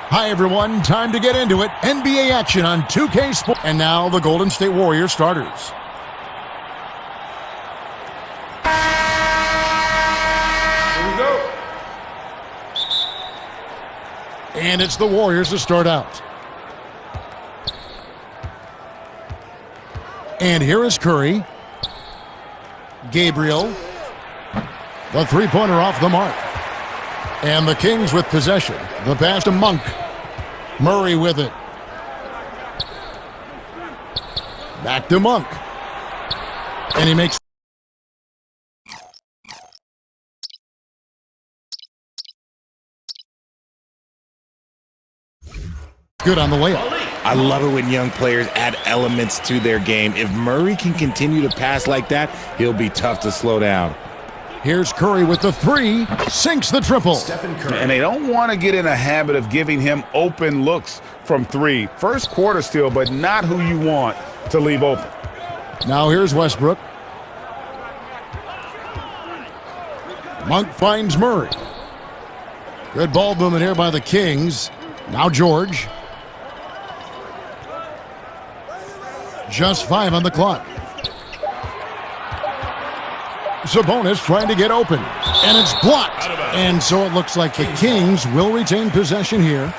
Hi, everyone. Time to get into it. NBA action on 2K Sports. And now the Golden State Warriors starters. Here we go. And it's the Warriors to start out. And here is Curry. Gabriel. The three-pointer off the mark. And the Kings with possession. The pass to Monk. Murray with it. Back to Monk. And he makes... good on the layup. I love it when young players add elements to their game. If Murray can continue to pass like that, he'll be tough to slow down. Here's Curry with the three. Sinks the triple. And they don't want to get in a habit of giving him open looks from three. First quarter still, but not who you want to leave open. Now here's Westbrook. Monk finds Murray. Good ball movement here by the Kings. Now George. Just 5 on the clock. Sabonis trying to get open. And it's blocked. And so it looks like the Kings will retain possession here.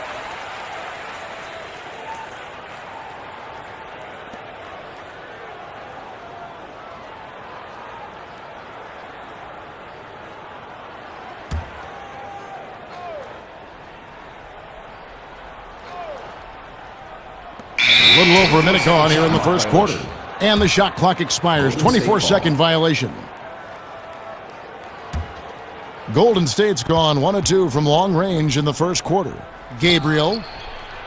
A little over a minute gone here in the first quarter. And the shot clock expires. 24-second violation. Golden State's gone 1 of 2 from long range in the first quarter. Gabriel.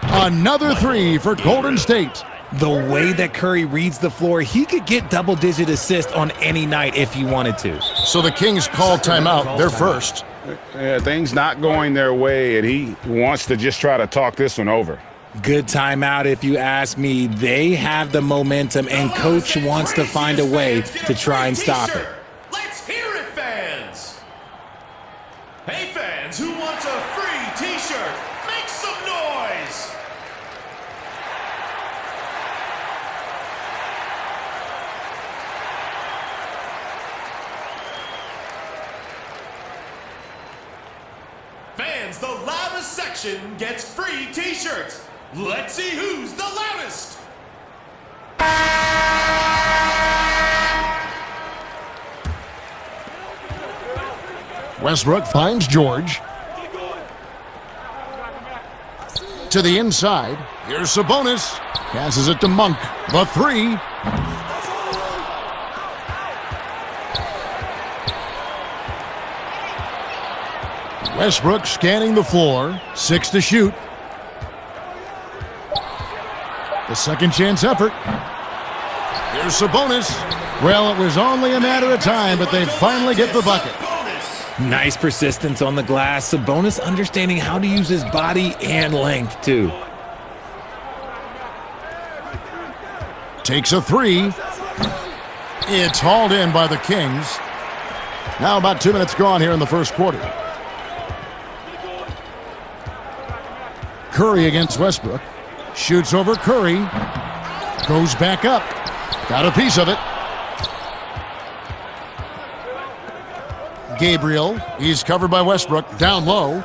Another three for Golden State. The way that Curry reads the floor, he could get double-digit assists on any night if he wanted to. So the Kings call timeout. They're first. Yeah, things not going their way, and he wants to just try to talk this one over. Good timeout if you ask me. They have the momentum, and Coach wants to find a way to try and stop it. Let's hear it, fans! Hey, fans, who wants a free T-shirt? Make some noise! Fans, the loudest section gets free T-shirts. Let's see who's the loudest. Westbrook finds George. To the inside. Here's Sabonis. Passes it to Monk. The three. Westbrook scanning the floor. 6 to shoot. The second chance effort. Here's Sabonis. Well, it was only a matter of time, but they finally get the bucket. Nice persistence on the glass. Sabonis understanding how to use his body and length, too. Takes a three. It's hauled in by the Kings. Now about 2 minutes gone here in the first quarter. Curry against Westbrook. Shoots over Curry. Goes back up. Got a piece of it. Gabriel. He's covered by Westbrook. Down low.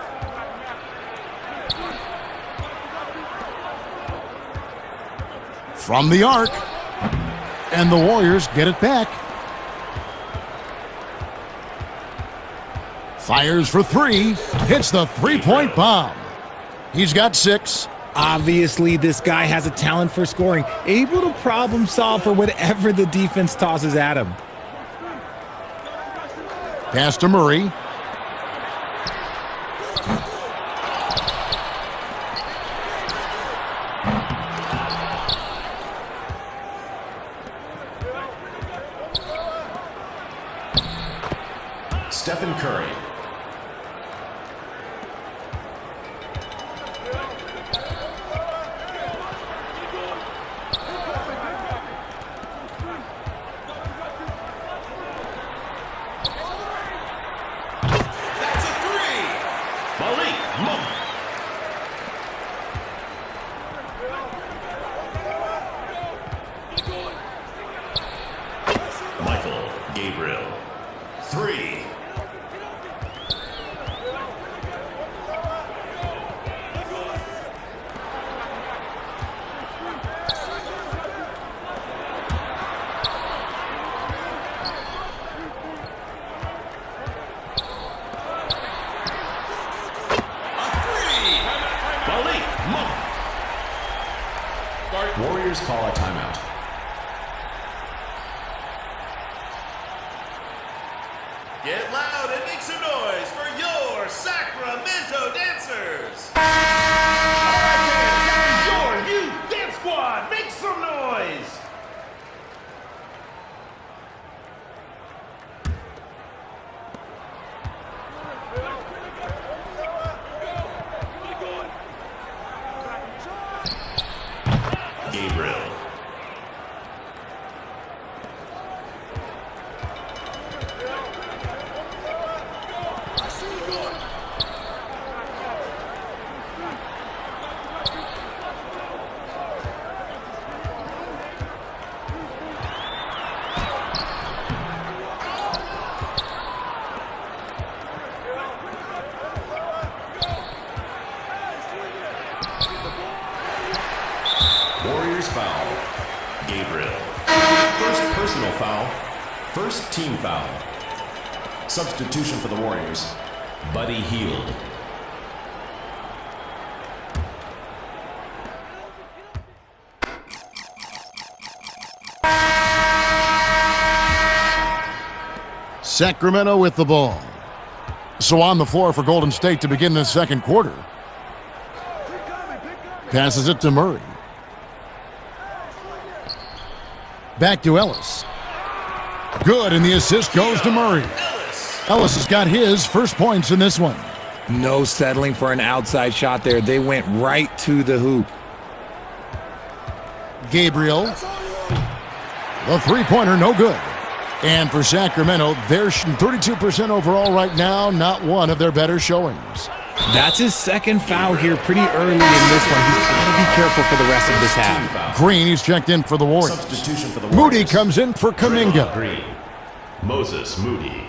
From the arc. And the Warriors get it back. Fires for three. Hits the three-point bomb. He's got 6. Obviously, this guy has a talent for scoring, able to problem solve for whatever the defense tosses at him. Pass to Murray. Stephen Curry. Malik Monk. Warriors call a timeout. Get loud and make some noise for your Sacramento dancers. All right, fans, that is your youth dance squad. Make some noise. Gabriel. Warriors foul. Gabriel. First personal foul. First team foul. Substitution for the Warriors. Buddy Hield. Sacramento with the ball. So on the floor for Golden State to begin this second quarter. Passes it to Murray. Back to Ellis. Good, and the assist goes to Murray. Ellis has got his first points in this one. No settling for an outside shot there. They went right to the hoop. Gabriel. The three-pointer, no good. And for Sacramento, they're 32% overall right now, not one of their better showings. That's his second foul here pretty early in this one. He's got to be careful for the rest of this half. Green, he's checked in for the Warriors. Substitution for the Moody Warriors. comes in for Kuminga. Green. Moses Moody.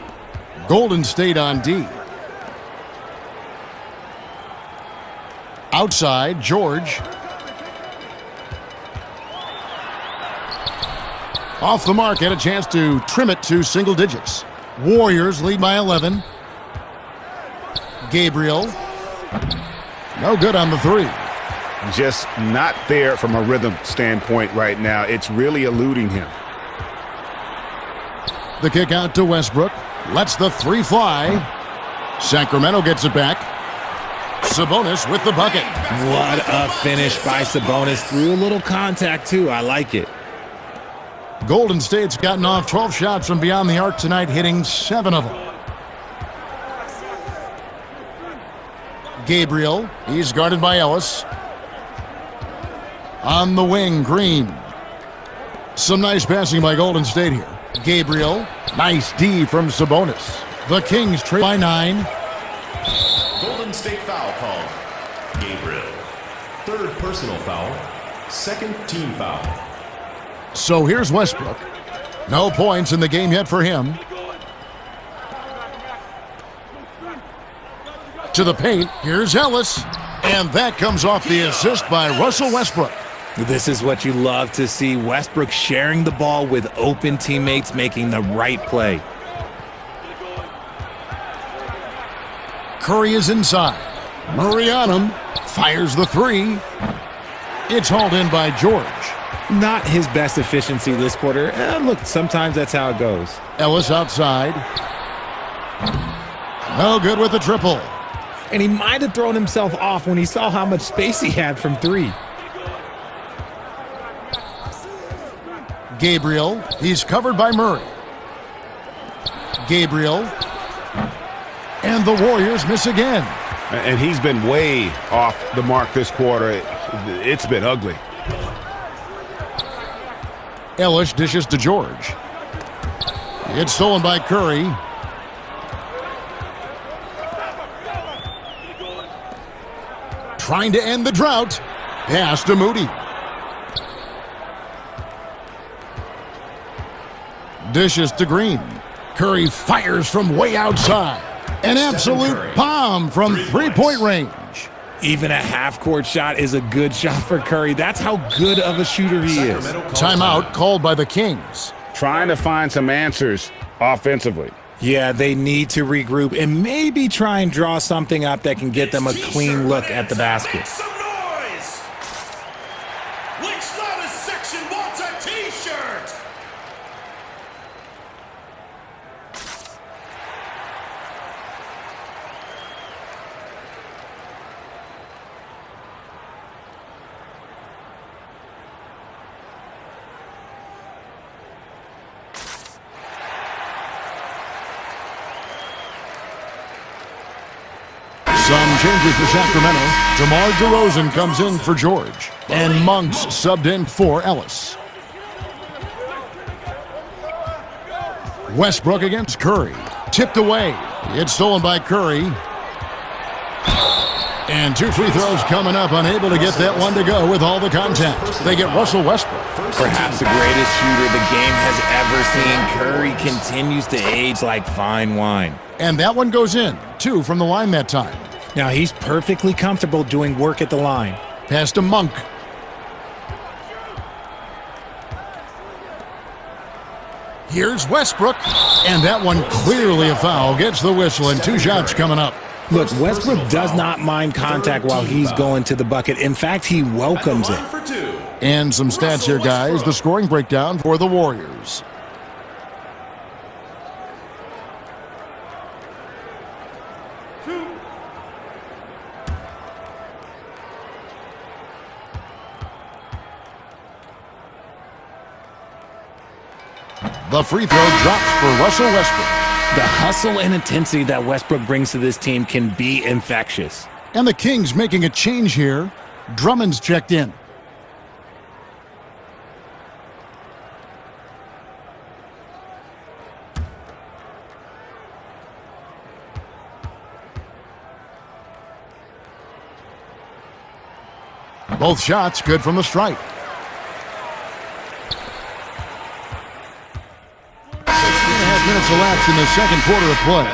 Golden State on D. Outside, George. Off the mark, had a chance to trim it to single digits. Warriors lead by 11. Gabriel. No good on the three. Just not there from a rhythm standpoint right now. It's really eluding him. The kick out to Westbrook. Lets the three fly. Sacramento gets it back. Sabonis with the bucket. What a finish by Sabonis. Through a little contact, too. I like it. Golden State's gotten off 12 shots from beyond the arc tonight, hitting 7 of them. Gabriel, he's guarded by Ellis. On the wing, Green. Some nice passing by Golden State here. Gabriel, nice D from Sabonis. The Kings trail by 9. Golden State foul called. Gabriel. Third personal foul. Second team foul. So here's Westbrook. No points in the game yet for him. To the paint, here's Ellis. And that comes off the assist by Russell Westbrook. This is what you love to see. Westbrook sharing the ball with open teammates, making the right play. Curry is inside. Murray on him. Fires the three. It's hauled in by George. Not his best efficiency this quarter. Look, sometimes that's how it goes. Ellis outside. No good with the triple. And he might have thrown himself off when he saw how much space he had from three. Gabriel, he's covered by Murray. Gabriel. And the Warriors miss again. And he's been way off the mark this quarter. It's been ugly. Ellis dishes to George. It's stolen by Curry. Trying to end the drought. Pass to Moody. Dishes to Green. Curry fires from way outside. An absolute bomb from three-point range. Even a half-court shot is a good shot for Curry. That's how good of a shooter he is. Timeout called by the Kings. Trying to find some answers offensively. Yeah, they need to regroup and maybe try and draw something up that can get them a clean look at the basket. Make some noise! Which loudest section wants a t-shirt? Some changes for Sacramento. DeMar DeRozan comes in for George. And Monks subbed in for Ellis. Westbrook against Curry. Tipped away. It's stolen by Curry. And 2 free throws coming up. Unable to get that one to go with all the contact. They get Russell Westbrook. Perhaps the greatest shooter the game has ever seen. Curry continues to age like fine wine. And that one goes in. 2 from the line that time. Now he's perfectly comfortable doing work at the line. Pass to Monk. Here's Westbrook. And that one clearly a foul. Gets the whistle and 2 shots coming up. Look, Westbrook does not mind contact while he's going to the bucket. In fact, he welcomes it. For 2. And some stats here, guys. The scoring breakdown for the Warriors. The free throw drops for Russell Westbrook. The hustle and intensity that Westbrook brings to this team can be infectious. And the Kings making a change here. Drummond's checked in. Both shots good from the stripe. 6.5 minutes elapsed in the second quarter of play.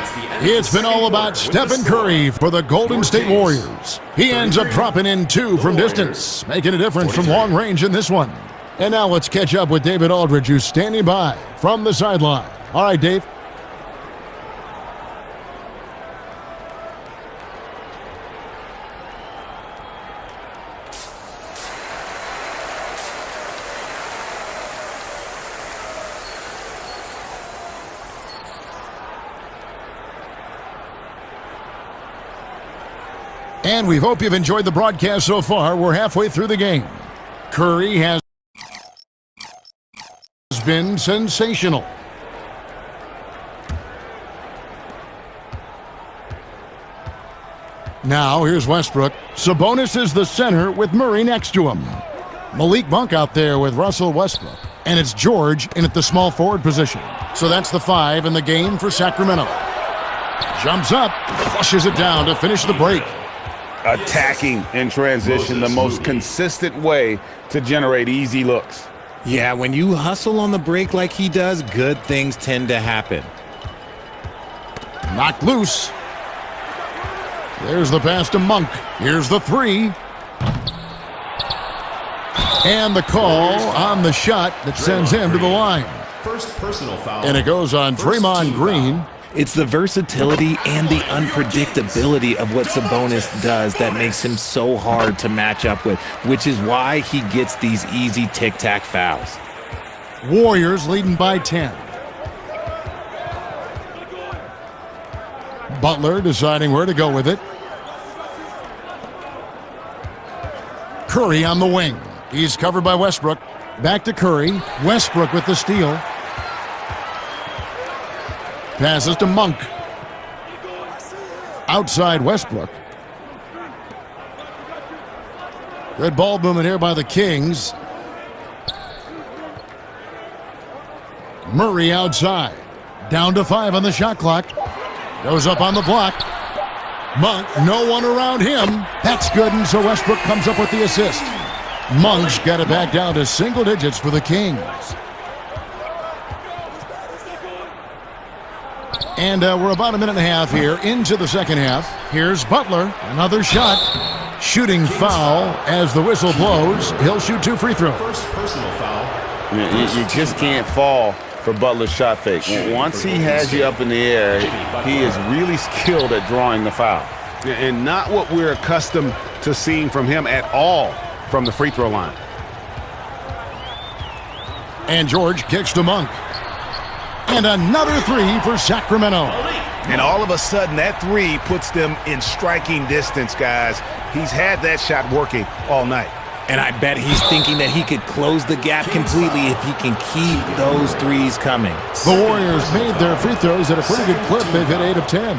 It's been all about Stephen Curry for the Golden State Warriors. He ends up dropping in 2 from distance, making a difference from long range in this one. And now let's catch up with David Aldridge, who's standing by from the sideline. All right, Dave. And we hope you've enjoyed the broadcast so far. We're halfway through the game. Curry has been sensational. Now here's Westbrook. Sabonis is the center with Murray next to him. Malik Monk out there with Russell Westbrook. And it's George in at the small forward position. So that's the 5 in the game for Sacramento. Jumps up, flushes it down to finish the break. Attacking in transition, the most consistent way to generate easy looks. Yeah, when you hustle on the break like he does, good things tend to happen. Knocked loose. There's the pass to Monk. Here's the 3. And the call on the shot that sends him to the line. First personal foul. And it goes on Draymond Green. It's the versatility and the unpredictability of what Sabonis does that makes him so hard to match up with, which is why he gets these easy tic-tac fouls. Warriors leading by 10. Butler deciding where to go with it. Curry on the wing. He's covered by Westbrook. Back to Curry. Westbrook with the steal. Passes to Monk. Outside Westbrook. Good ball movement here by the Kings. Murray outside. Down to 5 on the shot clock. Goes up on the block. Monk, no one around him. That's good, and so Westbrook comes up with the assist. Monk's got it back down to single digits for the Kings. And we're about a minute and a half here into the second half. Here's Butler, another shot. Shooting foul as the whistle blows. He'll shoot 2 free throws. First personal foul. You just can't fall for Butler's shot fake. Once he has you up in the air, he is really skilled at drawing the foul. And not what we're accustomed to seeing from him at all from the free throw line. And George kicks to Monk. And another three for Sacramento. And all of a sudden, that three puts them in striking distance, guys. He's had that shot working all night. And I bet he's thinking that he could close the gap completely if he can keep those threes coming. The Warriors made their free throws at a pretty good clip. They've hit 8 of 10.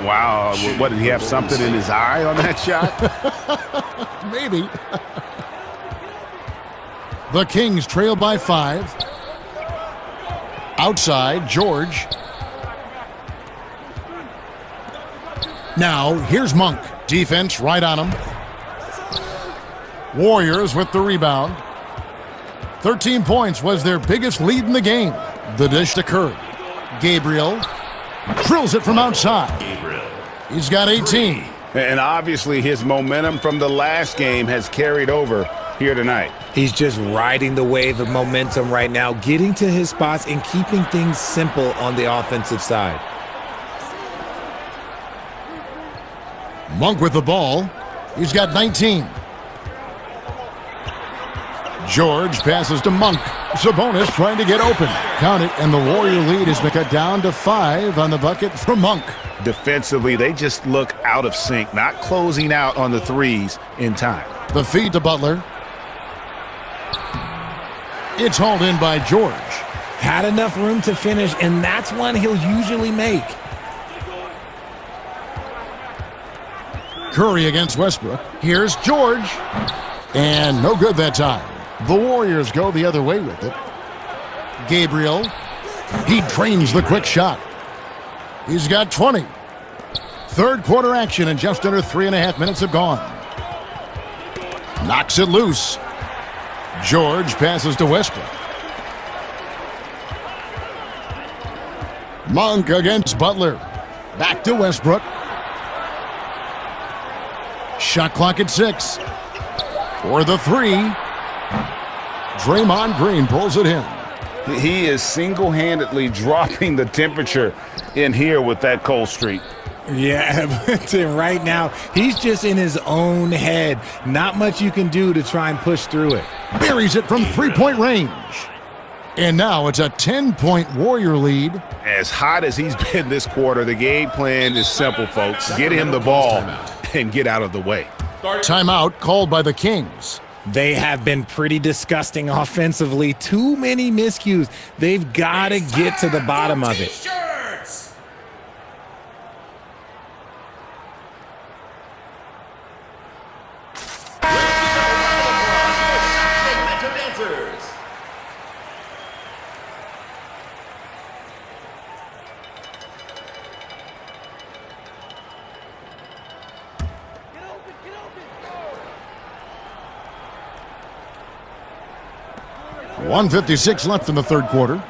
Wow, what, did he have something in his eye on that shot? Maybe. The Kings trail by 5. Outside, George. Now, here's Monk. Defense right on him. Warriors with the rebound. 13 points was their biggest lead in the game. The dish to Curry. Gabriel drills it from outside. He's got 18. And obviously his momentum from the last game has carried over here tonight. He's just riding the wave of momentum right now, getting to his spots and keeping things simple on the offensive side. Monk with the ball. He's got 19. George passes to Monk. Sabonis trying to get open. Count it, and the Warrior lead is cut down to 5 on the bucket from Monk. Defensively, they just look out of sync, not closing out on the threes in time. The feed to Butler. It's hauled in by George. Had enough room to finish, and that's one he'll usually make. Curry against Westbrook. Here's George. And no good that time. The Warriors go the other way with it. Gabriel. He drains the quick shot. He's got 20. Third quarter action, and just under 3.5 minutes have gone. Knocks it loose. George passes to Westbrook. Monk against Butler. Back to Westbrook. Shot clock at 6. For the three. Draymond Green pulls it in. He is single-handedly dropping the temperature in here with that cold streak. Yeah, but right now, he's just in his own head. Not much you can do to try and push through it. Buries it from three-point range. And now it's a 10-point Warrior lead. As hot as he's been this quarter, the game plan is simple, folks. Get him the ball and get out of the way. Timeout called by the Kings. They have been pretty disgusting offensively. Too many miscues. They've got to get to the bottom of it. T-shirts. Sacramento Dancers. Get open, get open. 1:56 left in the third quarter.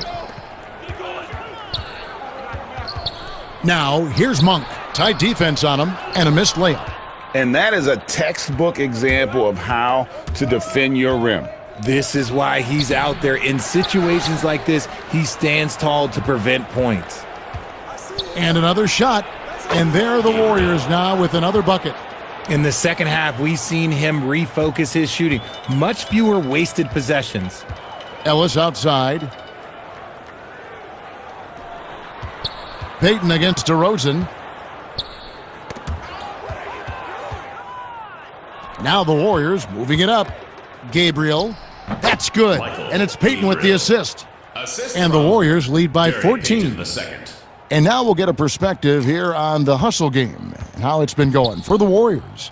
Now, here's Monk. Tight defense on him and a missed layup. And that is a textbook example of how to defend your rim. This is why he's out there. In situations like this, he stands tall to prevent points. And another shot. And there are the Warriors now with another bucket. In the second half, we've seen him refocus his shooting. Much fewer wasted possessions. Ellis outside. Payton against DeRozan. Now the Warriors moving it up. Gabriel. That's good. And it's Payton with the assist. And the Warriors lead by 14. And now we'll get a perspective here on the hustle game and how it's been going for the Warriors.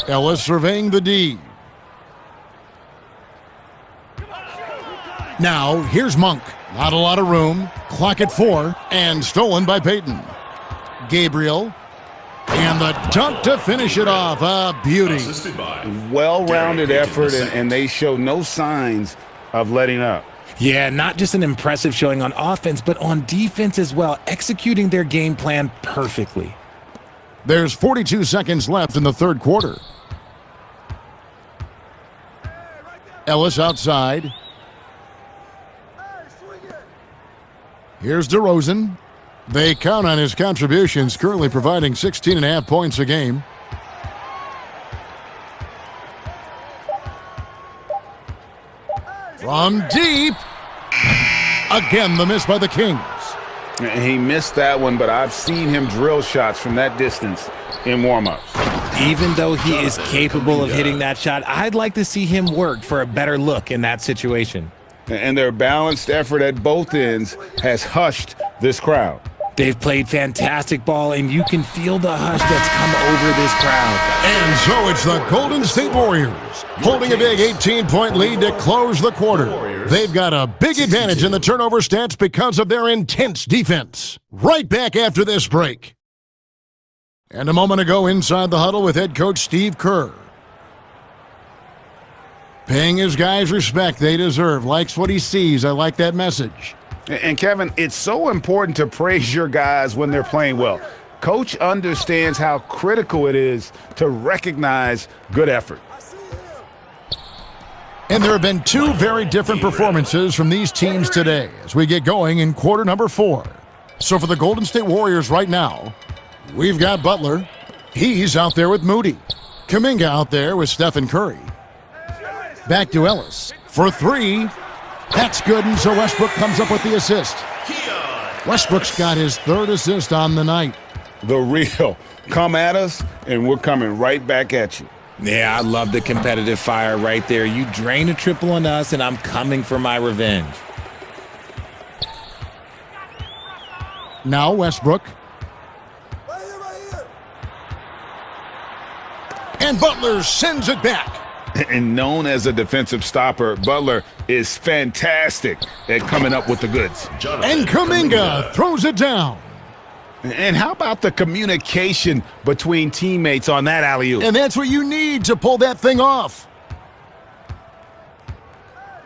Ellis surveying the D. Now, here's Monk. Not a lot of room. Clock at 4. And stolen by Payton. Gabriel. And the dunk to finish it off. A beauty. Well-rounded effort, and they show no signs of letting up. Yeah, not just an impressive showing on offense, but on defense as well, executing their game plan perfectly. There's 42 seconds left in the third quarter. Ellis outside. Here's DeRozan. They count on his contributions, currently providing 16.5 points a game. From deep. Again, the miss by the Kings. He missed that one, but I've seen him drill shots from that distance in warm-ups. Even though he is capable of hitting that shot, I'd like to see him work for a better look in that situation. And their balanced effort at both ends has hushed this crowd. They've played fantastic ball, and you can feel the hush that's come over this crowd. And so it's the Golden State Warriors holding a big 18-point lead to close the quarter. They've got a big advantage in the turnover stats because of their intense defense. Right back after this break. And a moment ago inside the huddle with head coach Steve Kerr. Paying his guys respect they deserve. Likes what he sees. I like that message. And Kevin, it's so important to praise your guys when they're playing well. Coach understands how critical it is to recognize good effort. And there have been two very different performances from these teams today as we get going in quarter number 4. So for the Golden State Warriors right now, we've got Butler. He's out there with Moody. Kuminga out there with Stephen Curry. Back to Ellis for 3. That's good, and so Westbrook comes up with the assist. Westbrook's got his 3rd assist on the night. The real. Come at us, and we're coming right back at you. Yeah, I love the competitive fire right there. You drain a triple on us, and I'm coming for my revenge. Now Westbrook. And Butler sends it back. And known as a defensive stopper, Butler is fantastic at coming up with the goods. And Kuminga throws it down. And how about the communication between teammates on that alley-oop? And that's what you need to pull that thing off.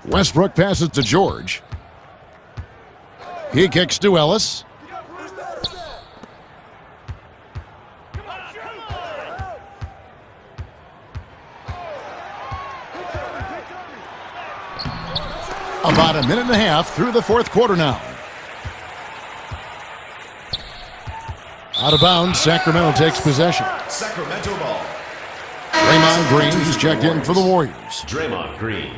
Westbrook passes to George. He kicks to Ellis. About a minute and a half through the 4th quarter now. Out of bounds, Sacramento takes possession. Sacramento ball. Draymond Green is checked in for the Warriors. Draymond Green.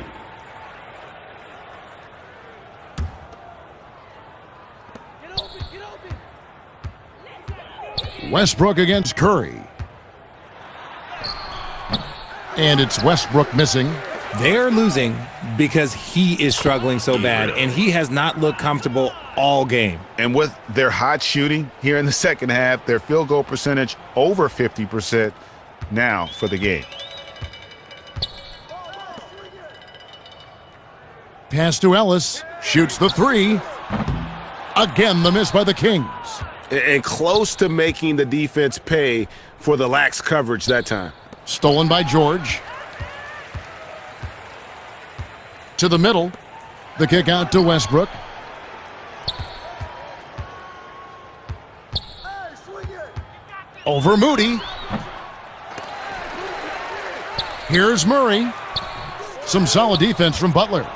Westbrook against Curry. And it's Westbrook missing. They're losing because he is struggling so bad, and he has not looked comfortable all game. And with their hot shooting here in the second half, their field goal percentage over 50% now for the game. Pass to Ellis. Shoots the 3. Again, the miss by the Kings. And close to making the defense pay for the lax coverage that time. Stolen by George. To the middle. The kick out to Westbrook. Over Moody. Here's Murray. Some solid defense from Butler.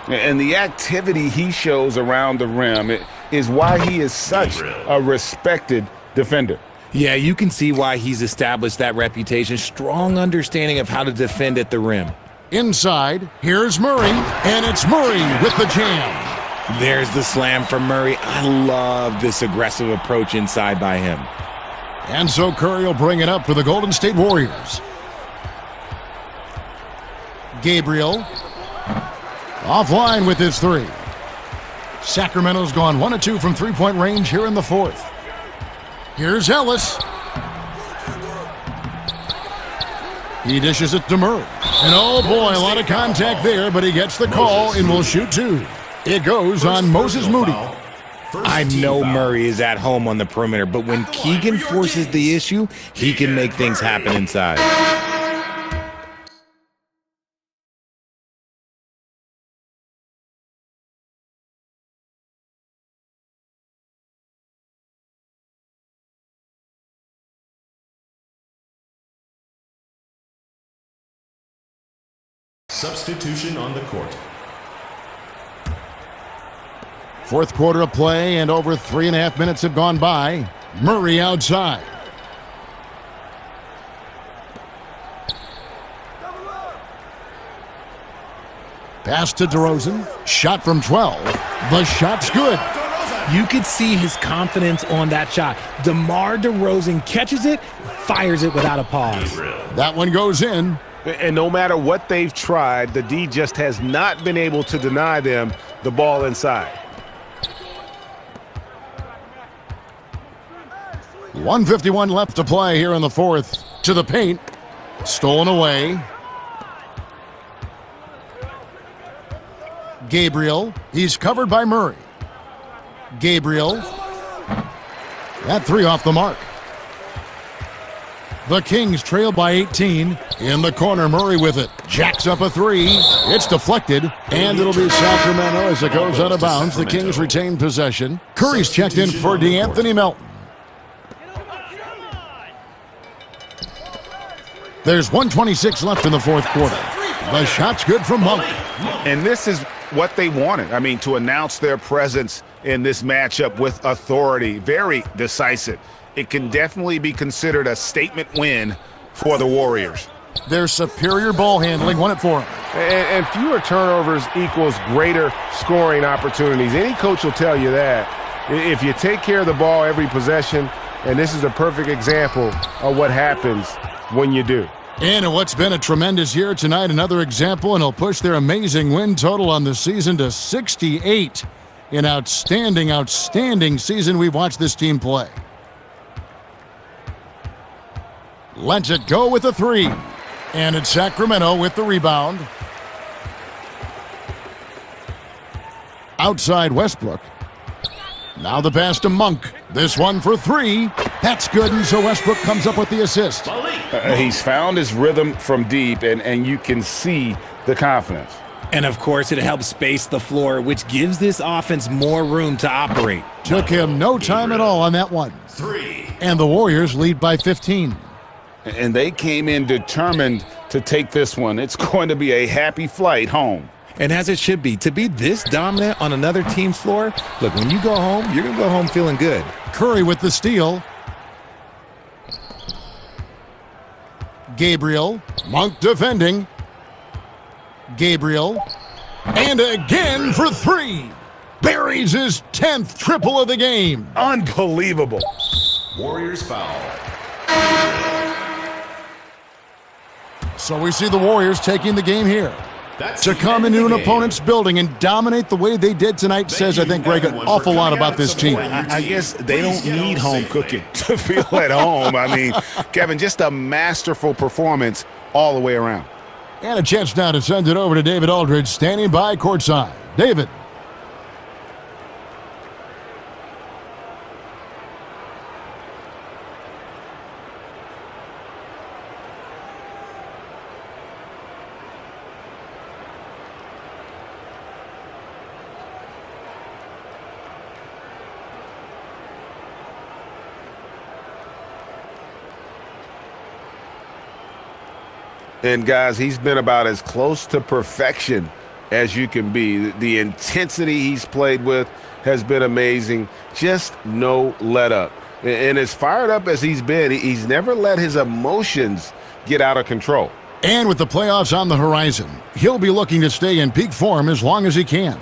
And the activity he shows around the rim is why he is such a respected defender. Yeah, you can see why he's established that reputation. Strong understanding of how to defend at the rim. Inside, here's Murray, and it's Murray with the jam. There's the slam from Murray. I love this aggressive approach inside by him. And so Curry will bring it up for the Golden State Warriors. Gabriel offline with his 3. Sacramento's gone 1 of 2 from three-point range here in the 4th. Here's Ellis. He dishes it to Murray. And oh boy, a lot of contact there, but he gets the call and will shoot 2. It goes on Moses Moody. I know Murray is at home on the perimeter, but when Keegan forces the issue, he can make things happen inside. substitution on the court. Fourth quarter of play, and over 3.5 minutes have gone by. Murray outside. Pass to DeRozan. Shot from 12. The shot's good. You could see his confidence on that shot. DeMar DeRozan catches it, fires it without a pause. That one goes in. And no matter what they've tried, the D just has not been able to deny them the ball inside. 1:51 left to play here in the fourth. To the paint. Stolen away. Gabriel. He's covered by Murray. Gabriel. That three off the mark. The Kings trail by 18. In the corner, Murray with it. Jacks up a three. It's deflected, and it'll be Sacramento as it goes out of bounds. The Kings retain possession. Curry's checked in for DeAnthony Melton. There's 1:26 left in the fourth quarter. The shot's good from Monk. And this is what they wanted. I mean, to announce their presence in this matchup with authority. Very decisive. It can definitely be considered a statement win for the Warriors. Their superior ball handling won it for them. And fewer turnovers equals greater scoring opportunities. Any coach will tell you that. If you take care of the ball every possession, and this is a perfect example of what happens when you do. And in what's been a tremendous year tonight, another example, and he'll push their amazing win total on the season to 68. An outstanding, outstanding season we've watched this team play. Lets it go with a three. And it's Sacramento with the rebound. Outside Westbrook. Now the pass to Monk. This one for three. That's good, and so Westbrook comes up with the assist. He's found his rhythm from deep, and you can see the confidence. And of course, it helps space the floor, which gives this offense more room to operate. Took him no time at all on that one. And the Warriors lead by 15. And they came in determined to take this one. It's going to be a happy flight home. And as it should be, to be this dominant on another team's floor, look, when you go home, you're going to go home feeling good. Curry with the steal. Gabriel. Monk defending. Gabriel. And again for three. Buries his 10th triple of the game. Unbelievable. Warriors foul. So we see the Warriors taking the game here. That's To come into an opponent's building and dominate the way they did tonight says, I think, Greg, an awful lot about this team. I guess they don't need home cooking to feel at home. I mean, Kevin, just a masterful performance all the way around. And a chance now to send it over to David Aldridge, standing by courtside. David. And, guys, he's been about as close to perfection as you can be. The intensity he's played with has been amazing. Just no let up. And as fired up as he's been, he's never let his emotions get out of control. And with the playoffs on the horizon, he'll be looking to stay in peak form as long as he can.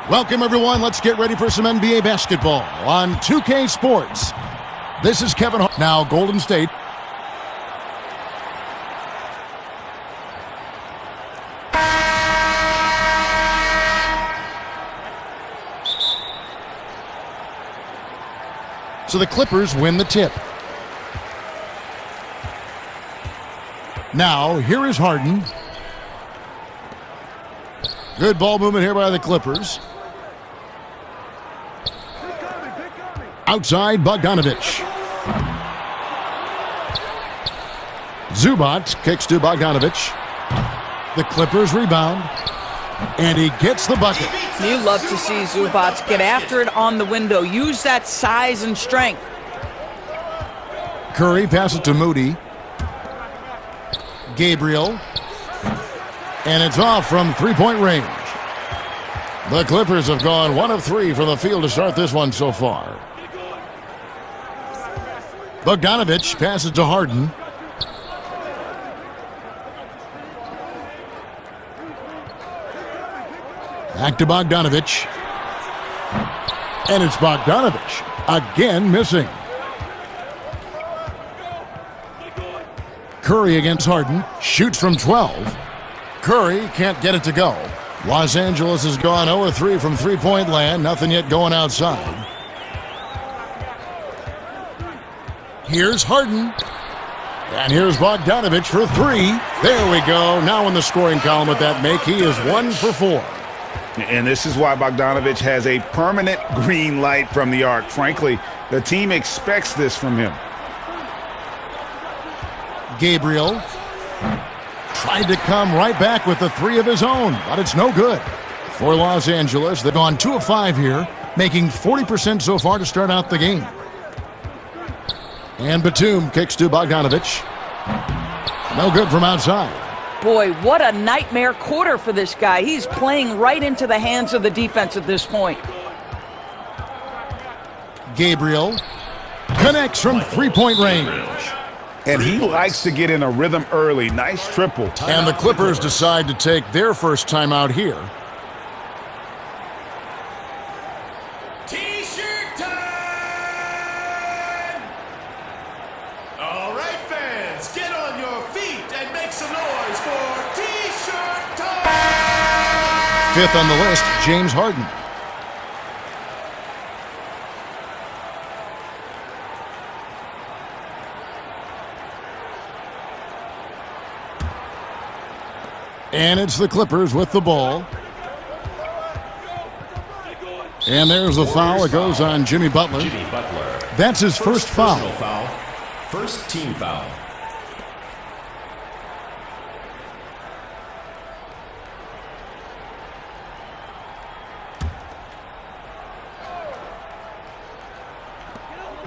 Welcome, everyone. Let's get ready for some NBA basketball on 2K Sports. This is Kevin Hart. Now, Golden State. So the Clippers win the tip. Now, here is Harden. Good ball movement here by the Clippers. Outside, Bogdanovich. Zubac kicks to Bogdanovich. The Clippers rebound. And he gets the bucket. You love to see Zubac get after it on the window. Use that size and strength. Curry passes to Moody. Gabriel. And it's off from three-point range. The Clippers have gone 1 of 3 from the field to start this one so far. Bogdanovich passes to Harden. Back to Bogdanovich. And it's Bogdanovich again missing. Curry against Harden. Shoots from 12. Curry can't get it to go. Los Angeles has gone 0 of 3 from three-point land. Nothing yet going outside. Here's Harden. And here's Bogdanovich for 3. There we go. Now in the scoring column with that make, he is 1 for 4. And this is why Bogdanovich has a permanent green light from the arc. Frankly, the team expects this from him. Gabriel tried to come right back with the 3 of his own, but it's no good. For Los Angeles, they've gone 2 of 5 here, making 40% so far to start out the game. And Batum kicks to Bogdanovich. No good from outside. Boy, what a nightmare quarter for this guy. He's playing right into the hands of the defense at this point. Gabriel connects from three-point range. And he likes to get in a rhythm early. Nice triple. And the Clippers decide to take their first timeout here. T-shirt time! All right, fans, get on your feet and make some noise for T-shirt time! 5th on the list, James Harden. And it's the Clippers with the ball. And there's the foul. It goes on Jimmy Butler. That's his first foul. First team foul.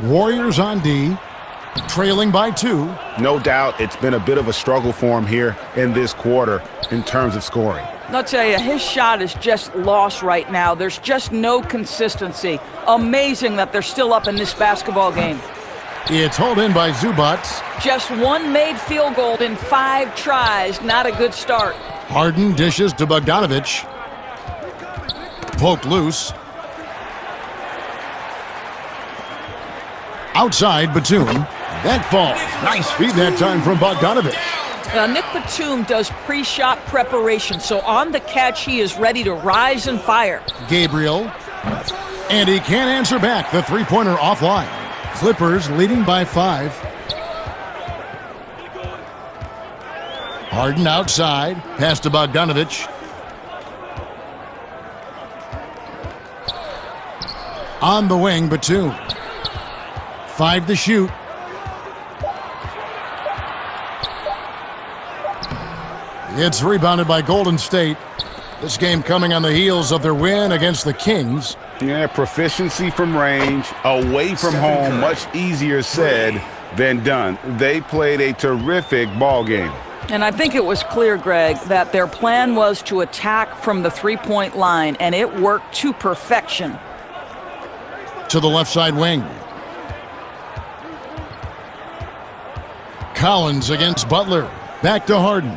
Warriors on D, trailing by 2. No doubt it's been a bit of a struggle for him here in this quarter in terms of scoring. I'll tell you, his shot is just lost right now. There's just no consistency. Amazing that they're still up in this basketball game. It's hauled in by Zubac. Just 1 made field goal in 5 tries. Not a good start. Harden dishes to Bogdanovich. Poked loose. Outside, Batum. That falls. Nice feed that time from Bogdanovich. Nick Batum does pre-shot preparation, so on the catch, he is ready to rise and fire. Gabriel. And he can't answer back. The three-pointer offline. Clippers leading by 5. Harden outside. Pass to Bogdanovich. On the wing, Batum. 5 to shoot. It's rebounded by Golden State. This game coming on the heels of their win against the Kings. Yeah, proficiency from range, away from home, much easier said than done. They played a terrific ball game. And I think it was clear, Greg, that their plan was to attack from the three-point line, and it worked to perfection. To the left side wing. Collins against Butler. Back to Harden.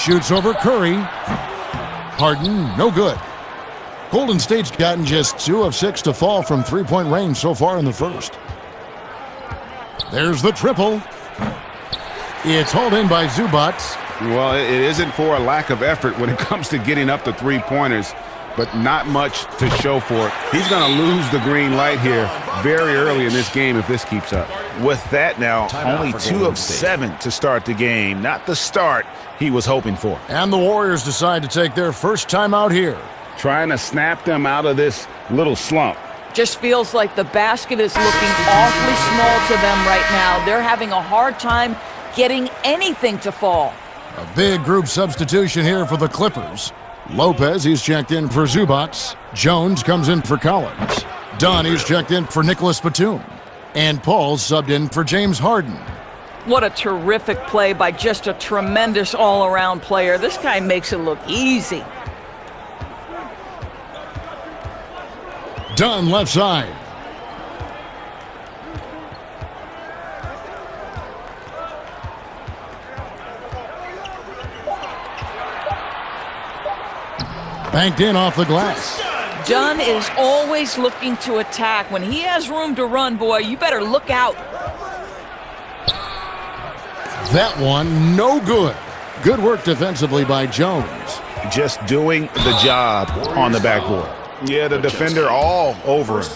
Shoots over Curry. Harden, no good. Golden State's gotten just 2 of 6 to fall from three-point range so far in the first. There's the triple. It's hauled in by Zubac. Well, it isn't for a lack of effort when it comes to getting up the three-pointers, but not much to show for it. He's going to lose the green light here very early in this game if this keeps up. With that now, only 2 of 7 to start the game. Not the start he was hoping for. And the Warriors decide to take their first time out here. Trying to snap them out of this little slump. Just feels like the basket is looking awfully small to them right now. They're having a hard time getting anything to fall. A big group substitution here for the Clippers. Lopez, he's checked in for Zubac. Jones comes in for Collins. Dunn, he's checked in for Nicholas Batum. And Paul's subbed in for James Harden. What a terrific play by just a tremendous all-around player. This guy makes it look easy. Dunn left side. Banked in off the glass. Dunn is always looking to attack. When he has room to run, boy, you better look out. That one, no good. Good work defensively by Jones. Just doing the job on the backboard. Yeah, the defender all over him.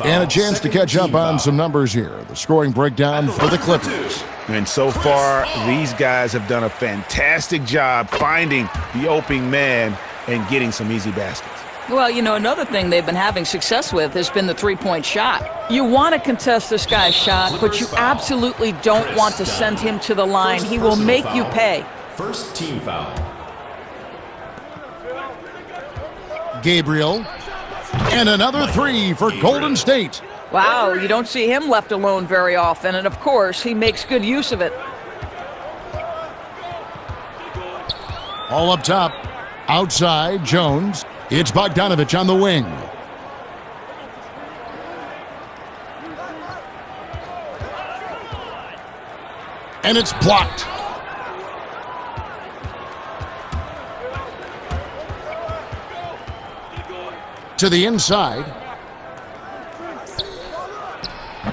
And a chance to catch up on some numbers here. The scoring breakdown for the Clippers. And so far, these guys have done a fantastic job finding the opening man and getting some easy baskets. Well, you know, another thing they've been having success with has been the three-point shot. You want to contest this guy's shot, but you absolutely don't want to send him to the line. He will make you pay. First team foul. Gabriel. And another 3 for Golden State. Wow, you don't see him left alone very often, and of course, he makes good use of it. All up top. Outside, Jones. It's Bogdanovich on the wing. And it's blocked. To the inside.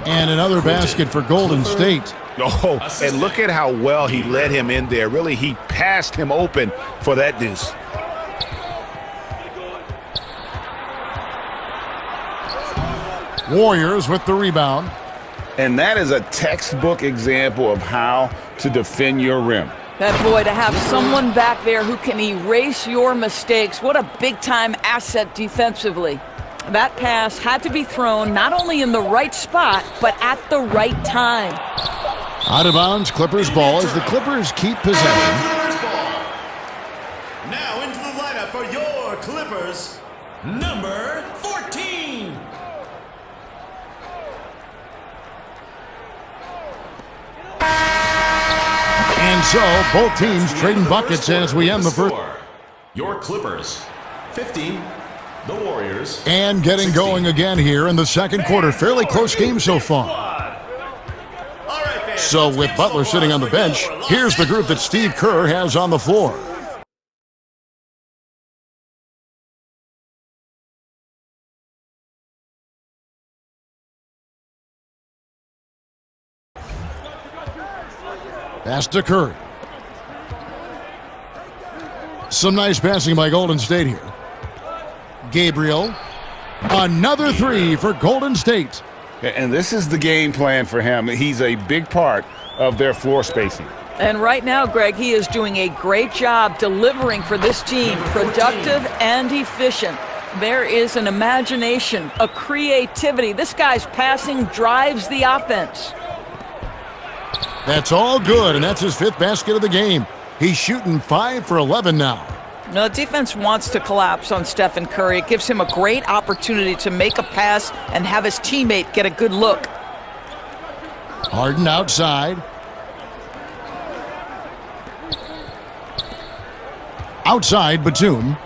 And another basket for Golden State. Oh, and look at how well he led him in there. Really, he passed him open for that deuce. Warriors with the rebound. And that is a textbook example of how to defend your rim. That boy, to have someone back there who can erase your mistakes, what a big-time asset defensively. That pass had to be thrown not only in the right spot, but at the right time. Out of bounds, Clippers ball as the Clippers keep possession. Now into the lineup for your Clippers, number 14. And so, both teams trading buckets as we end the first. Your Clippers, 15. The Warriors. And getting 16. going again here in the second quarter. Fairly close game so far. So with Butler sitting on the bench, here's the group that Steve Kerr has on the floor. Pass to Curry. Some nice passing by Golden State here. Gabriel. Another 3 for Golden State. And this is the game plan for him. He's a big part of their floor spacing. And right now, Greg, he is doing a great job delivering for this team, productive and efficient. There is an imagination, a creativity. This guy's passing drives the offense. That's all good, and that's his 5th basket of the game. He's shooting 5 for 11 now. No, defense wants to collapse on Stephen Curry. It gives him a great opportunity to make a pass and have his teammate get a good look. Harden outside. Outside, Batum.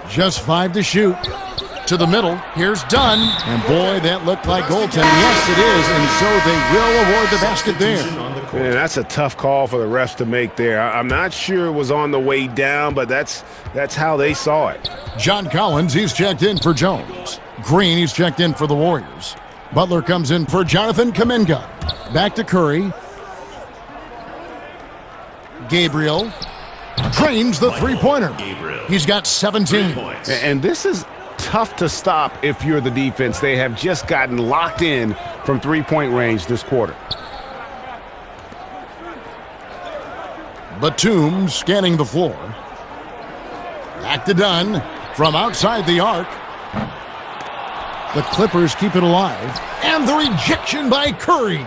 Just 5 to shoot. To the middle. Here's Dunn. And boy, that looked like goaltending. Yes, it is. And so they will award the basket there. Man, that's a tough call for the refs to make there. I'm not sure it was on the way down, but that's how they saw it. John Collins, he's checked in for Jones. Green, he's checked in for the Warriors. Butler comes in for Jonathan Kuminga. Back to Curry. Gabriel drains the three-pointer. He's got 17. And this is tough to stop if you're the defense. They have just gotten locked in from three-point range this quarter. Batum scanning the floor. Back to Dunn from outside the arc. The Clippers keep it alive. And the rejection by Curry.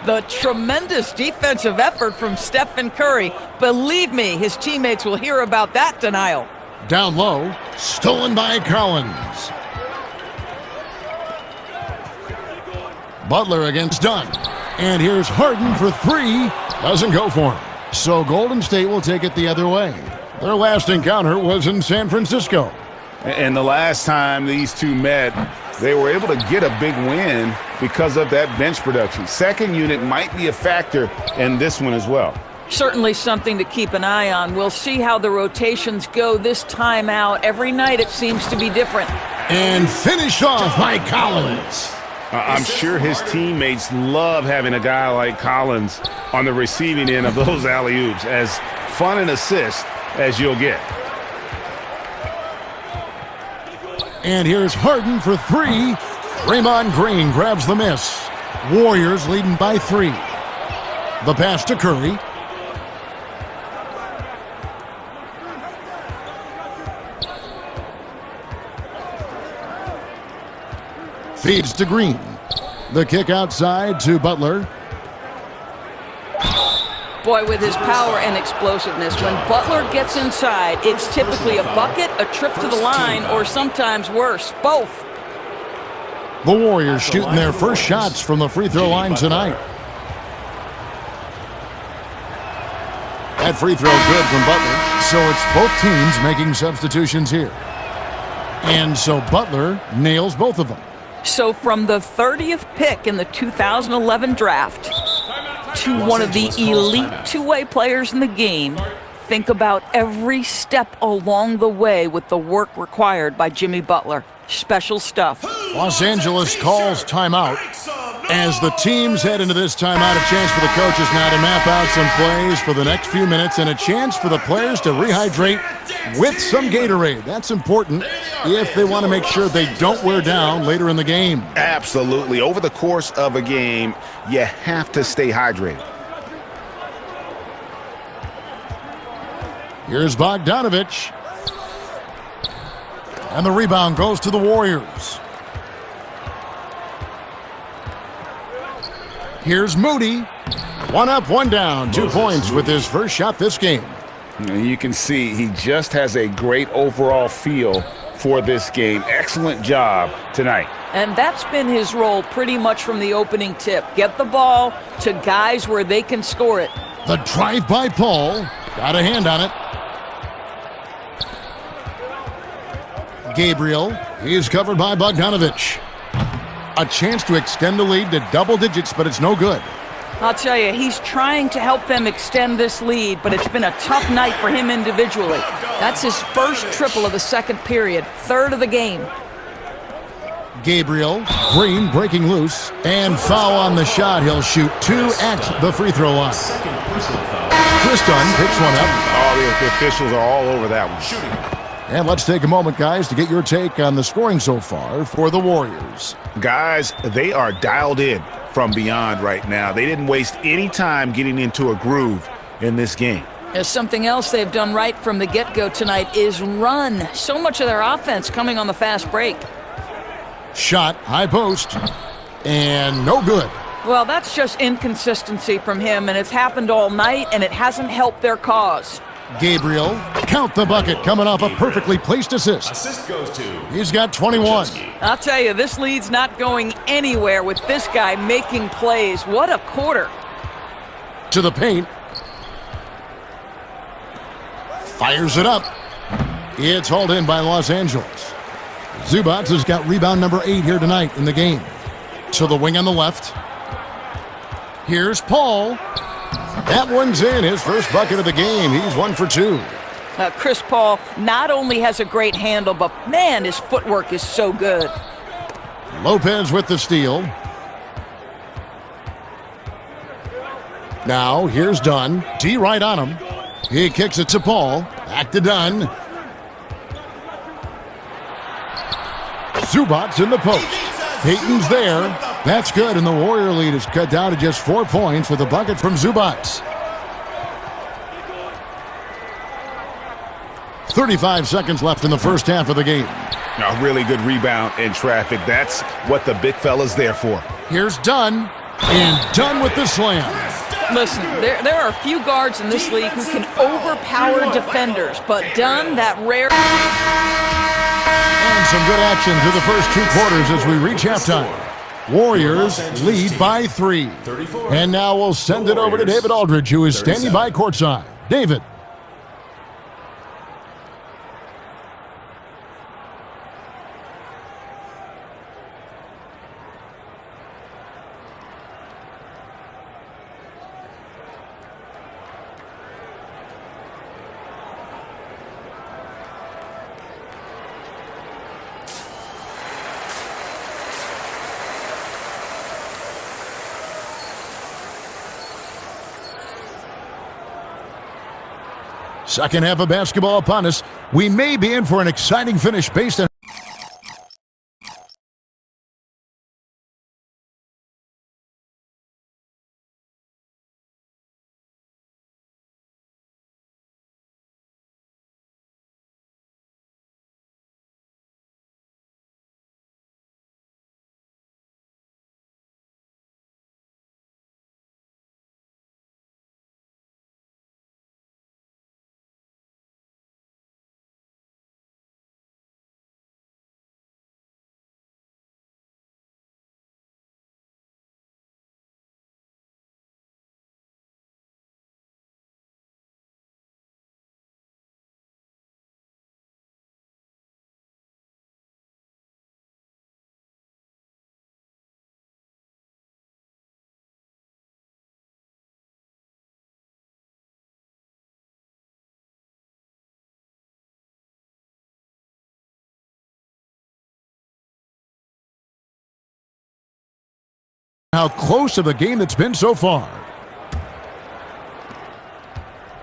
The tremendous defensive effort from Stephen Curry. Believe me, his teammates will hear about that denial. Down low, stolen by Collins. Butler against Dunn. And here's Harden for three. Doesn't go for him. So Golden State will take it the other way. Their last encounter was in San Francisco. And the last time these two met, they were able to get a big win because of that bench production. Second unit might be a factor in this one as well. Certainly something to keep an eye on. We'll see how the rotations go this time out. Every night it seems to be different. And finished off by Collins. I'm sure his teammates love having a guy like Collins on the receiving end of those alley-oops. As fun an assist as you'll get. And here's Harden for three. Draymond Green grabs the miss. Warriors leading by 3. The pass to Curry. Feeds to Green. The kick outside to Butler. Boy, with his power and explosiveness, when Butler gets inside, it's typically a bucket, a trip to the line, or sometimes worse, both. The Warriors shooting their first shots from the free throw line tonight. That free throw good from Butler. So it's both teams making substitutions here. And so Butler nails both of them. So from the 30th pick in the 2011 draft to one of the elite two-way players in the game, think about every step along the way with the work required by Jimmy Butler. Special stuff. Los Angeles calls timeout. As the teams head into this timeout, a chance for the coaches now to map out some plays for the next few minutes and a chance for the players to rehydrate with some Gatorade. That's important if they want to make sure they don't wear down later in the game. Absolutely. Over the course of a game, you have to stay hydrated. Here's Bogdanovich. And the rebound goes to the Warriors. Here's Moody. 1 up, 1 down. 2 points with his first shot this game. And you can see he just has a great overall feel for this game. Excellent job tonight. And that's been his role pretty much from the opening tip. Get the ball to guys where they can score it. The drive by Paul. Got a hand on it. Gabriel. He's covered by Bogdanovich. A chance to extend the lead to double digits, but it's no good. I'll tell you, he's trying to help them extend this lead, but it's been a tough night for him individually. That's his first triple of the second period, third of the game. Gabriel, Green breaking loose, and foul on the shot. He'll shoot 2 at the free throw line. Chris Dunn picks one up. Oh, the officials are all over that one. And let's take a moment, guys, to get your take on the scoring so far for the Warriors. Guys, they are dialed in from beyond right now. They didn't waste any time getting into a groove in this game. There's something else they've done right from the get-go tonight is run. So much of their offense coming on the fast break. Shot, high post, and no good. Well, that's just inconsistency from him, and it's happened all night, and it hasn't helped their cause. Gabriel, count the bucket, coming off a perfectly placed assist. Assist goes to He's got 21. I'll tell you, this lead's not going anywhere with this guy making plays. What a quarter. To the paint. Fires it up. It's hauled in by Los Angeles. Zubats has got rebound number 8 here tonight in the game. To the wing on the left. Here's Paul. That one's in, his first bucket of the game. He's 1 for 2. Chris Paul not only has a great handle, but man, his footwork is so good. Lopez with the steal. Now, here's Dunn. D right on him. He kicks it to Paul. Back to Dunn. Zubats in the post. Payton's there. That's good, and the Warrior lead is cut down to just 4 points with a bucket from Zubats. 35 seconds left in the first half of the game. A really good rebound in traffic. That's what the big fella's there for. Here's Dunn, and Dunn with the slam. Listen, there are a few guards in this league who can overpower defenders, but Dunn, that rare... And some good action through the first 2 quarters as we reach halftime. Warriors lead by 3. And now we'll send it over to David Aldridge, who is standing by courtside. David. Second half of basketball upon us. We may be in for an exciting finish based on how close of a game it's been so far.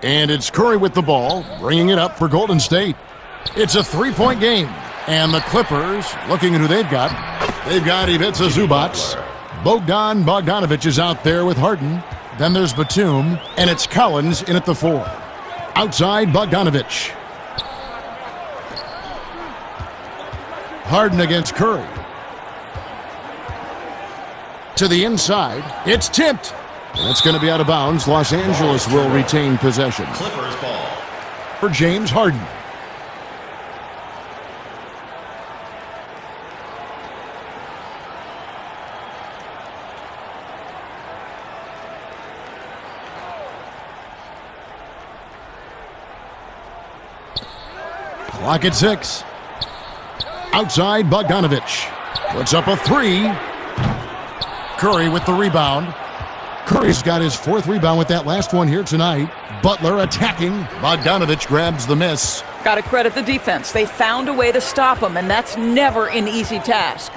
And it's Curry with the ball, bringing it up for Golden State. It's a 3-point game. And the Clippers, looking at who they've got. They've got Ivica Zubats. Bogdan Bogdanovic is out there with Harden. Then there's Batum, and it's Collins in at the 4. Outside, Bogdanovic. Harden against Curry. To the inside. It's tipped. And it's going to be out of bounds. Los Angeles will retain possession. Clippers ball. For James Harden. Clock at 6. Outside, Bogdanovic. Puts up a 3. Curry with the rebound. Curry's got his 4th rebound with that last one here tonight. Butler attacking. Bogdanovic grabs the miss. Got to credit the defense. They found a way to stop him, and that's never an easy task.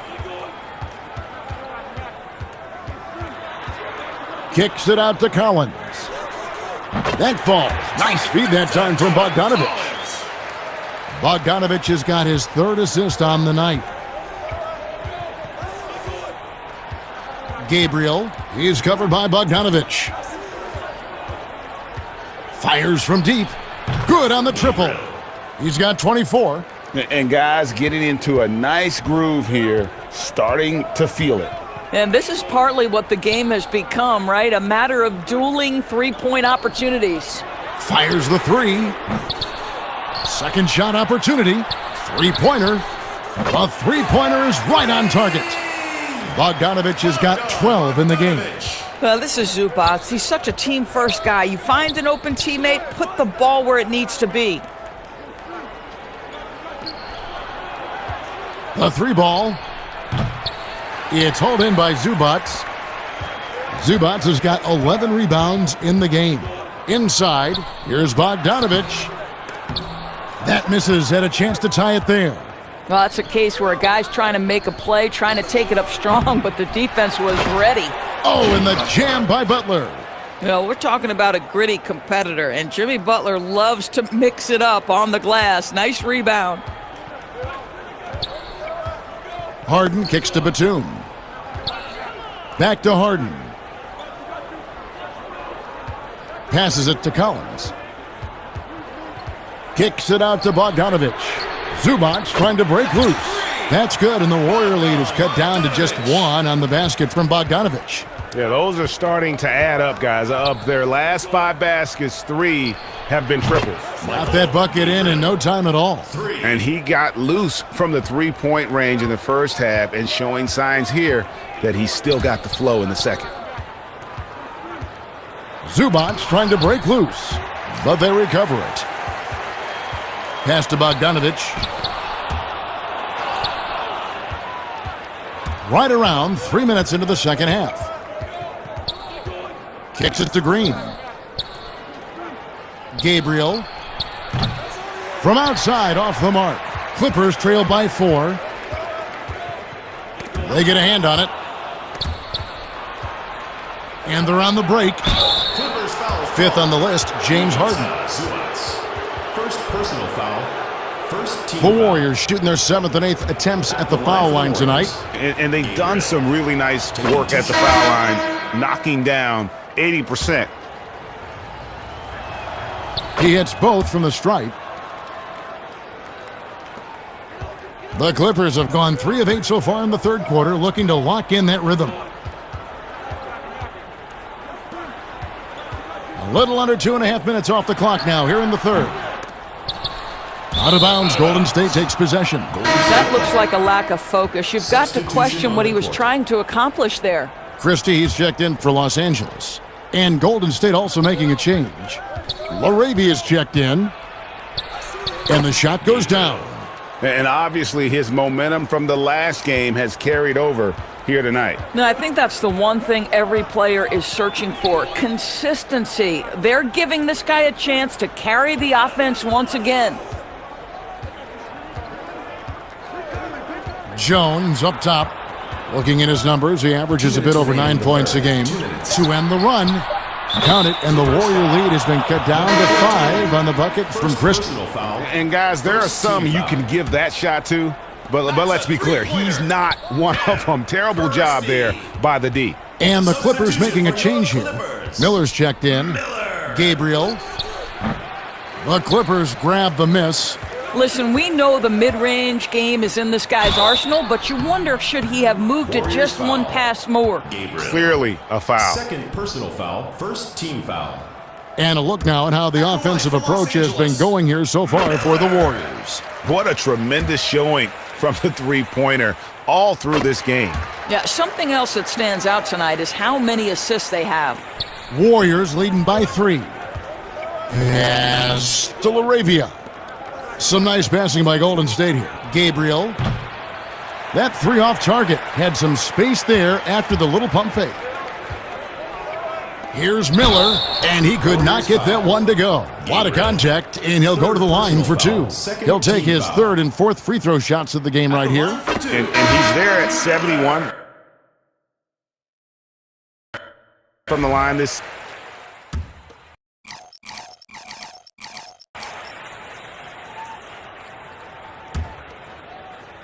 Kicks it out to Collins. That falls. Nice feed that time from Bogdanovic. Bogdanovic has got his 3rd assist on the night. Gabriel, he's covered by Bogdanovic. Fires from deep. Good on the triple. He's got 24. And guys getting into a nice groove here, starting to feel it. And this is partly what the game has become, right? A matter of dueling 3-point opportunities. Fires the 3. Second shot opportunity. 3-pointer. The 3-pointer is right on target. Bogdanovic has got 12 in the game. Well, this is Zubats. He's such a team-first guy. You find an open teammate, put the ball where it needs to be. The three ball. It's hauled in by Zubac. Zubac has got 11 rebounds in the game. Inside, here's Bogdanovich. That misses, had a chance to tie it there. Well, that's a case where a guy's trying to make a play, trying to take it up strong, but the defense was ready. Oh, and the jam by Butler. You know, we're talking about a gritty competitor, and Jimmy Butler loves to mix it up on the glass. Nice rebound. Harden kicks to Batum. Back to Harden. Passes it to Collins. Kicks it out to Bogdanovich. Zubac trying to break loose. That's good, and the Warrior lead is cut down to just one on the basket from Bogdanovich. Yeah, those are starting to add up, guys. Of their last 5 baskets, 3 have been triples. Got that bucket in no time at all. And he got loose from the three-point range in the first half and showing signs here that he's still got the flow in the second. Zubac trying to break loose, but they recover it. Pass to Bogdanovich. Right around 3 minutes into the second half. Kicks it to Green. Gabriel. From outside, off the mark. Clippers trail by 4. They get a hand on it. And they're on the break. Clippers foul. 5th on the list, James Harden. First personal foul. First team The foul. Warriors shooting their 7th and 8th attempts at the foul line tonight. And they've done some really nice work at the foul line, knocking down 80%. He hits both from the stripe. The Clippers have gone 3 of 8 so far in the third quarter, looking to lock in that rhythm. A little under 2.5 minutes off the clock now here in the third. Out of bounds, Golden State takes possession. That looks like a lack of focus. You've got to question what he was trying to accomplish there. Christie, he's checked in for Los Angeles. And Golden State also making a change. LaRavia is checked in. And the shot goes down. And obviously his momentum from the last game has carried over here tonight. No, I think that's the one thing every player is searching for, consistency. They're giving this guy a chance to carry the offense once again. Jones up top. Looking at his numbers, he averages a bit over 9 points a game. To end the run, count it, and the Warrior lead has been cut down to 5 on the bucket from Christie. And guys, there are some you can give that shot to, but let's be clear, he's not one of them. Terrible job there by the D. And the Clippers making a change here. Miller's checked in. Gabriel. The Clippers grab the miss. Listen, we know the mid-range game is in this guy's arsenal, but you wonder, should he have moved it just one pass more? Clearly a foul. Second personal foul. First team foul. And a look now at how the offensive approach has been going here so far for the Warriors. What a tremendous showing from the three-pointer all through this game. Yeah, something else that stands out tonight is how many assists they have. Warriors leading by 3. Pass to LaRavia. Some nice passing by Golden State here. Gabriel. That 3 off target. Had some space there after the little pump fake. Here's Miller, and he could not get that one to go. A lot of contact, and he'll go to the line for 2. He'll take his 3rd and 4th free throw shots of the game right here. And he's there at 71 from the line.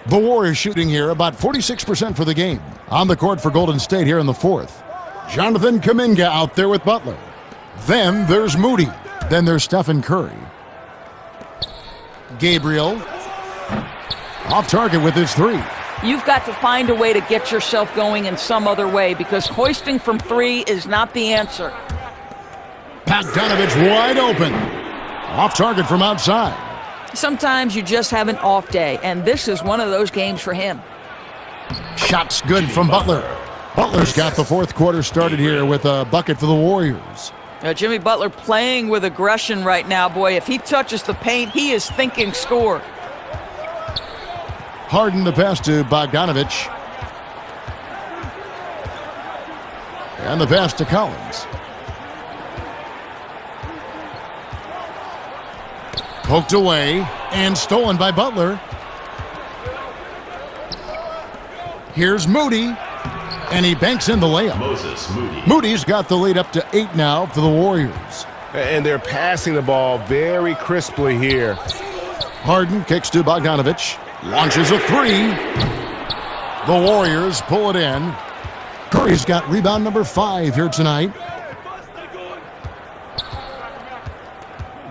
The Warriors shooting here about 46% for the game. On the court for Golden State here in the 4th. Jonathan Kuminga out there with Butler. Then there's Moody. Then there's Stephen Curry. Gabriel. Off target with his 3. You've got to find a way to get yourself going in some other way, because hoisting from 3 is not the answer. Bogdanovich wide open. Off target from outside. Sometimes you just have an off day, and this is one of those games for him. Shots good from Butler. Butler's got the 4th quarter started here with a bucket for the Warriors. Jimmy Butler playing with aggression right now. Boy, if he touches the paint, he is thinking score. Harden the pass to Bogdanovich. And the pass to Collins. Poked away and stolen by Butler. Here's Moody. And he banks in the layup. Moody's got the lead up to 8 now for the Warriors. And they're passing the ball very crisply here. Harden kicks to Bogdanovich. Launches a three. The Warriors pull it in. Curry's got rebound number 5 here tonight.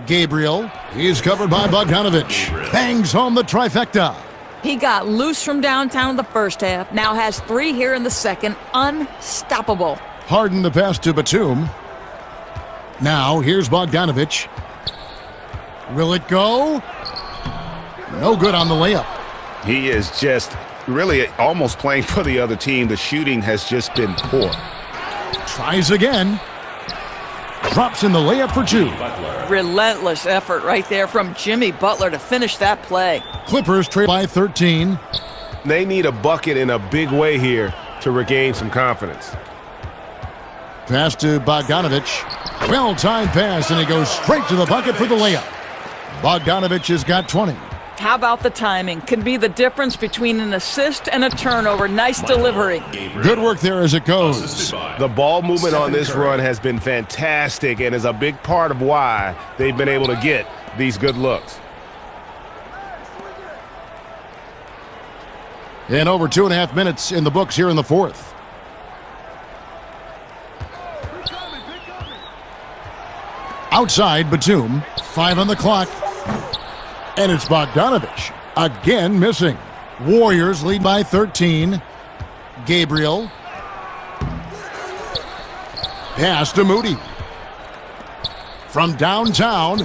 Gabriel, he's covered by Bogdanovich. Bangs home the trifecta. He got loose from downtown in the first half, now has 3 here in the second. Unstoppable. Harden the pass to Batum. Now here's Bogdanovich. Will it go? No good on the layup. He is just really almost playing for the other team. The shooting has just been poor. Tries again. Drops in the layup for 2. Relentless effort right there from Jimmy Butler to finish that play. Clippers trail by 13. They need a bucket in a big way here to regain some confidence. Pass to Bogdanovich. Well-timed pass, and he goes straight to the bucket for the layup. Bogdanovich has got 20. How about the timing? Can be the difference between an assist and a turnover. Nice delivery. Good work there as it goes. The ball movement on this run has been fantastic and is a big part of why they've been able to get these good looks. And over 2.5 minutes in the books here in the fourth. Outside, Batum. 5 on the clock. And it's Bogdanovich. Again missing. Warriors lead by 13. Gabriel. Pass to Moody. From downtown.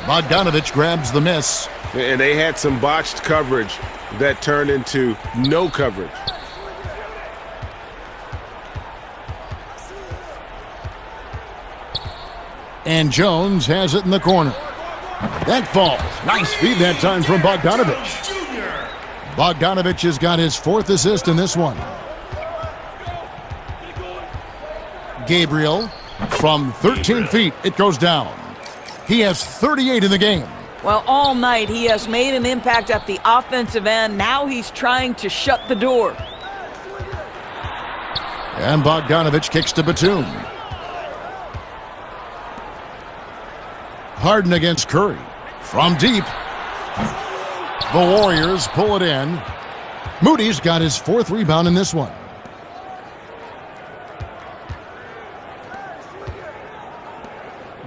Bogdanovich grabs the miss. And they had some botched coverage that turned into no coverage. And Jones has it in the corner. That falls. Nice feed that time from Bogdanovich. Bogdanovich has got his 4th assist in this one. Gabriel, from 13 feet, it goes down. He has 38 in the game. Well, all night he has made an impact at the offensive end. Now he's trying to shut the door. And Bogdanovich kicks to Batum. Harden against Curry. From deep. The Warriors pull it in. Moody's got his 4th rebound in this one.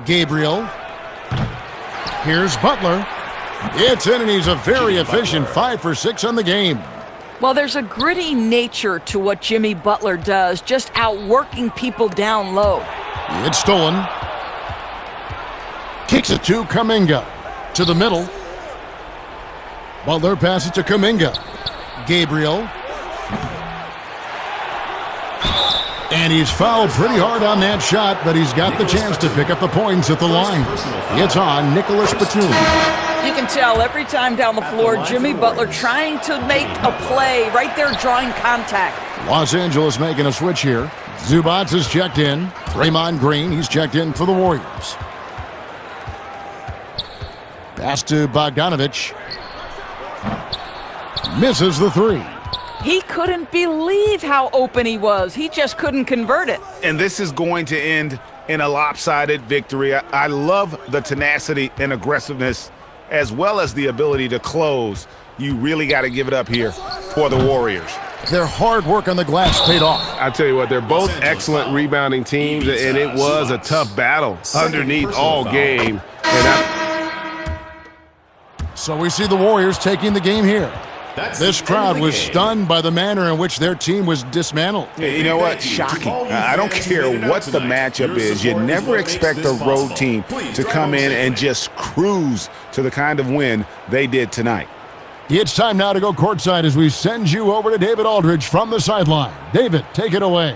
Gabriel. Here's Butler. It's in, and he's a very efficient 5 for 6 on the game. Well, there's a gritty nature to what Jimmy Butler does, just outworking people down low. It's stolen. Kicks it to Kuminga. To the middle. Butler passes to Kuminga. Gabriel. And he's fouled pretty hard on that shot, but he's got the chance to pick up the points at the line. It's on Nicholas Batum. You can tell every time down the floor, Jimmy Butler trying to make a play, right there drawing contact. Los Angeles making a switch here. Zubats is checked in. Draymond Green, he's checked in for the Warriors. Pass to Bogdanovich. Misses the 3. He couldn't believe how open he was. He just couldn't convert it. And this is going to end in a lopsided victory. I love the tenacity and aggressiveness as well as the ability to close. You really got to give it up here for the Warriors. Their hard work on the glass paid off. I tell you what, they're both excellent rebounding teams, and it was a tough battle underneath all game. So we see the Warriors taking the game here. This crowd was stunned by the manner in which their team was dismantled. You know what? Shocking. I don't care what the matchup is. You never expect a road team to come in and just cruise to the kind of win they did tonight. It's time now to go courtside as we send you over to David Aldridge from the sideline. David, take it away.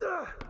Ugh.